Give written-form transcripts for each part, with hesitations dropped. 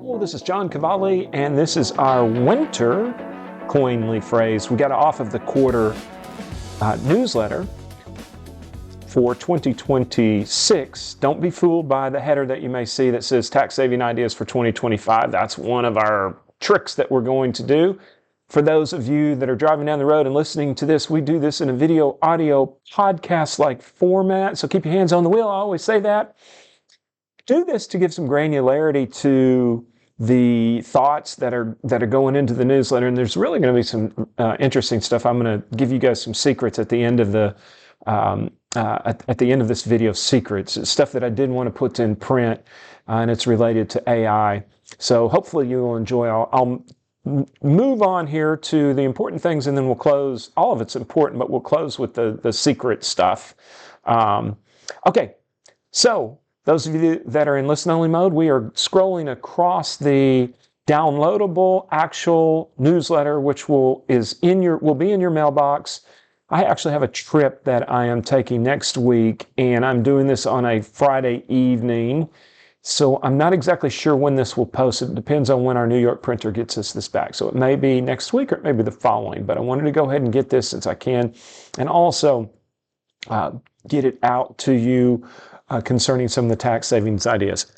Hello, this is Jonn Kvale, and this is our winter coinly phrase. We got off of the quarter newsletter for 2026. Don't be fooled by the header that you may see that says tax saving ideas for 2025. That's one of our tricks that we're going to do. For those of you that are driving down the road and listening to this, we do this in a video, audio, podcast-like format. So keep your hands on the wheel. I always say that. Do this to give some granularity to the thoughts that are going into the newsletter, and there's really going to be some interesting stuff. I'm going to give you guys some secrets at the end of the at the end of this video. Secrets, it's stuff that I didn't want to put in print, and it's related to AI. So hopefully you will enjoy. I'll move on here to the important things, and then we'll close. All of it's important, but we'll close with the secret stuff. Okay, so. Those of you that are in listen-only mode, we are scrolling across the downloadable actual newsletter, which will be in your mailbox. I actually have a trip that I am taking next week, and I'm doing this on a Friday evening. So I'm not exactly sure when this will post. It depends on when our New York printer gets us this back. So it may be next week or it may be the following, but I wanted to go ahead and get this since I can, and also get it out to you concerning some of the tax savings ideas.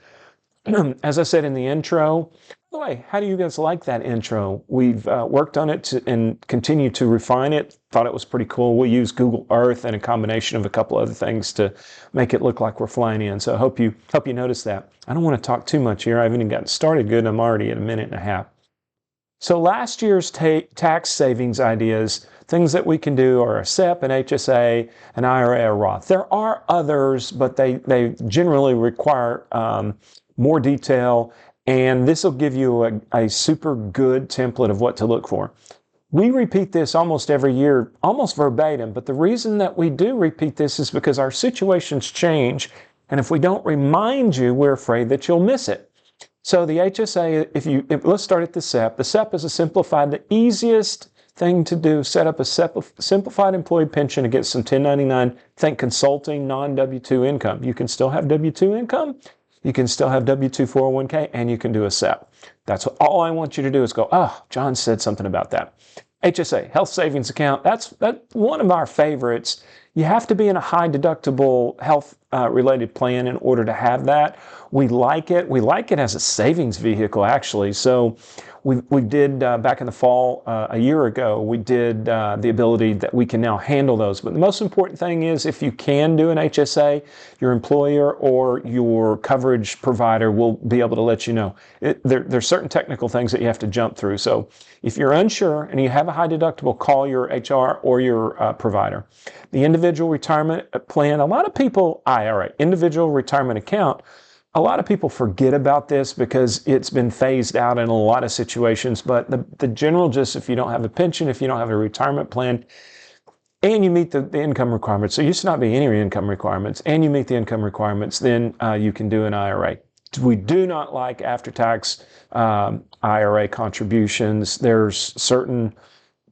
As I said in the intro, by the way, how do you guys like that intro? We've worked on it and continue to refine it. Thought it was pretty cool. We use Google Earth and a combination of a couple other things to make it look like we're flying in. So I hope you notice that. I don't want to talk too much here. I haven't even gotten started good, and I'm already at a minute and a half. So last year's tax savings ideas, things that we can do are a SEP, an HSA, an IRA, or Roth. There are others, but they generally require more detail, and this will give you a super good template of what to look for. We repeat this almost every year, almost verbatim, but the reason that we do repeat this is because our situations change, and if we don't remind you, we're afraid that you'll miss it. So the HSA, let's start at the SEP. The SEP is the easiest thing to do. Set up a simplified employee pension against some 1099, think consulting, non-W-2 income. You can still have W-2 income, you can still have W-2 401k, and you can do a SEP. That's all I want you to do is go, oh, John said something about that. HSA, health savings account, that's one of our favorites. You have to be in a high deductible health related plan in order to have that. We like it. We like it as a savings vehicle, actually. So we did back in the fall a year ago, we did the ability that we can now handle those. But the most important thing is if you can do an HSA, your employer or your coverage provider will be able to let you know. There's certain technical things that you have to jump through. So if you're unsure and you have a high deductible, call your HR or your provider. The individual retirement plan, a lot of people, IRA, individual retirement account, a lot of people forget about this because it's been phased out in a lot of situations, but the general gist, if you don't have a pension, if you don't have a retirement plan, and you meet the income requirements, so you used to not be any income requirements, and you meet the income requirements, then you can do an IRA. We do not like after-tax IRA contributions. There's certain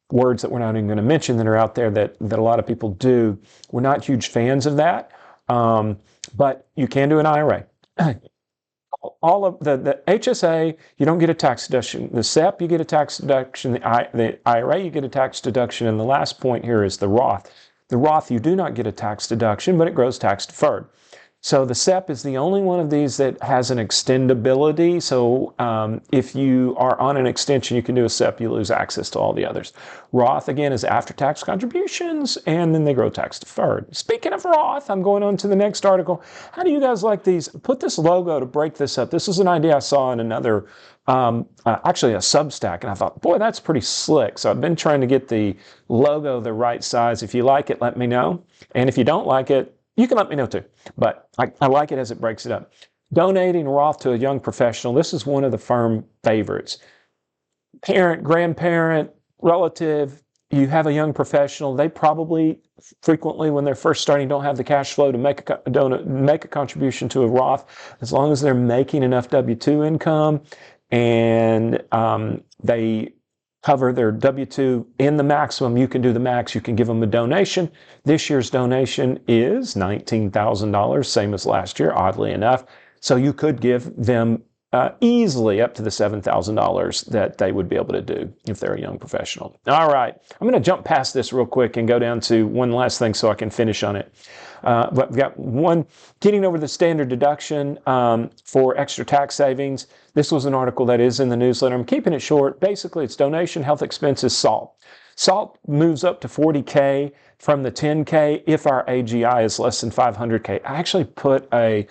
words that we're not even going to mention that are out there that a lot of people do. We're not huge fans of that, but you can do an IRA. All of the HSA, you don't get a tax deduction. The SEP, you get a tax deduction. The IRA, you get a tax deduction. And the last point here is the Roth. The Roth, you do not get a tax deduction, but it grows tax deferred. So the SEP is the only one of these that has an extendability. So if you are on an extension, you can do a SEP, you lose access to all the others. Roth, again, is after-tax contributions, and then they grow tax deferred. Speaking of Roth, I'm going on to the next article. How do you guys like these? Put this logo to break this up. This is an idea I saw in another, actually a Substack, and I thought, boy, that's pretty slick. So I've been trying to get the logo the right size. If you like it, let me know. And if you don't like it, you can let me know too, but I like it as it breaks it up. Donating Roth to a young professional. This is one of the firm favorites. Parent, grandparent, relative, you have a young professional. They probably frequently, when they're first starting, don't have the cash flow to make a contribution to a Roth. As long as they're making enough W-2 income and they cover their W-2 in the maximum, you can do the max, you can give them a donation. This year's donation is $19,000, same as last year, oddly enough. So you could give them easily up to the $7,000 that they would be able to do if they're a young professional. All right, I'm going to jump past this real quick and go down to one last thing so I can finish on it. But we've got one, getting over the standard deduction for extra tax savings. This was an article that is in the newsletter. I'm keeping it short. Basically, it's donation, health expenses, SALT. SALT moves up to $40K from the $10K if our AGI is less than $500K. I actually put a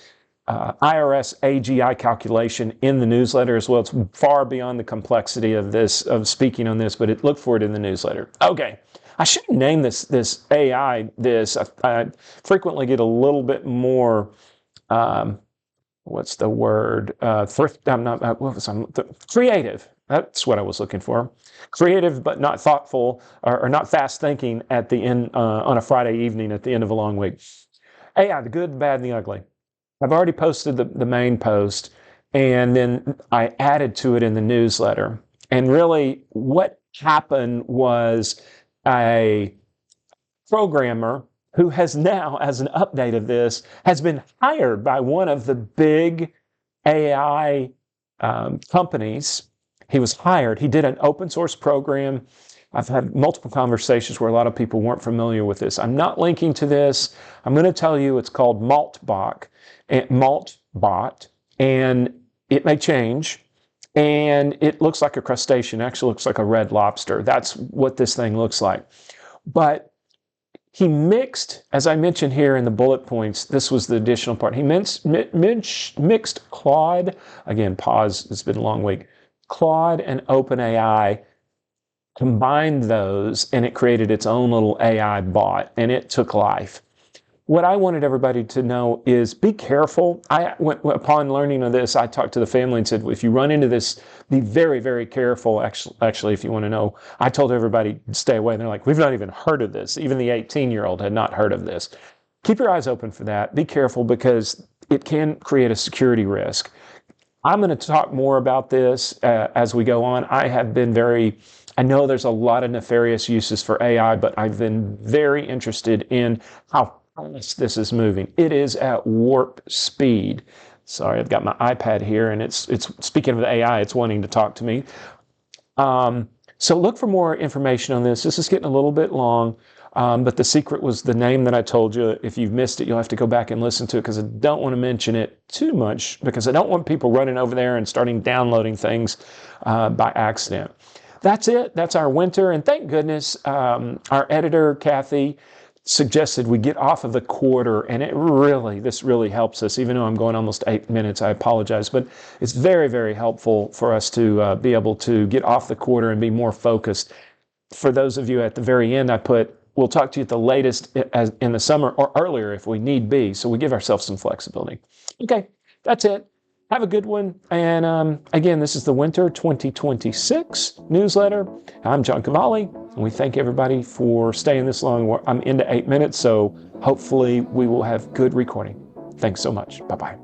IRS AGI calculation in the newsletter as well. It's far beyond the complexity of this, of speaking on this, but look for it in the newsletter. Okay, I shouldn't name this AI this. I frequently get a little bit more, what's the word? Creative. That's what I was looking for. Creative, but not thoughtful, or not fast thinking at the end, on a Friday evening at the end of a long week. AI, the good, the bad, and the ugly. I've already posted the main post, and then I added to it in the newsletter. And really what happened was a programmer who has now, as an update of this, has been hired by one of the big AI companies. He was hired. He did an open source program. I've had multiple conversations where a lot of people weren't familiar with this. I'm not linking to this. I'm going to tell you it's called Maltbot, and it may change. And it looks like a crustacean. It actually looks like a red lobster. That's what this thing looks like. But he mixed, as I mentioned here in the bullet points, this was the additional part. He mixed Claude, again, pause, it's been a long week, Claude and OpenAI, combined those, and it created its own little AI bot, and it took life. What I wanted everybody to know is be careful. Upon learning of this, I talked to the family and said, if you run into this, be very, very careful. Actually, if you want to know, I told everybody to stay away. And they're like, we've not even heard of this. Even the 18-year-old had not heard of this. Keep your eyes open for that. Be careful because it can create a security risk. I'm going to talk more about this as we go on. I know there's a lot of nefarious uses for AI, but I've been very interested in how fast this is moving. It is at warp speed. Sorry, I've got my iPad here, and it's speaking of the AI, it's wanting to talk to me. So look for more information on this. This is getting a little bit long, but the secret was the name that I told you. If you've missed it, you'll have to go back and listen to it because I don't want to mention it too much because I don't want people running over there and starting downloading things by accident. That's it. That's our winter. And thank goodness our editor, Kathy, suggested we get off of the quarter, and this really helps us. Even though I'm going almost 8 minutes, I apologize, but it's very, very helpful for us to be able to get off the quarter and be more focused. For those of you at the very end, I put, we'll talk to you at the latest in the summer or earlier if we need be, so we give ourselves some flexibility. Okay, that's it. Have a good one. And again, this is the Winter 2026 newsletter. I'm Jonn Kvale, and we thank everybody for staying this long. I'm into 8 minutes, so hopefully we will have good recording. Thanks so much. Bye-bye.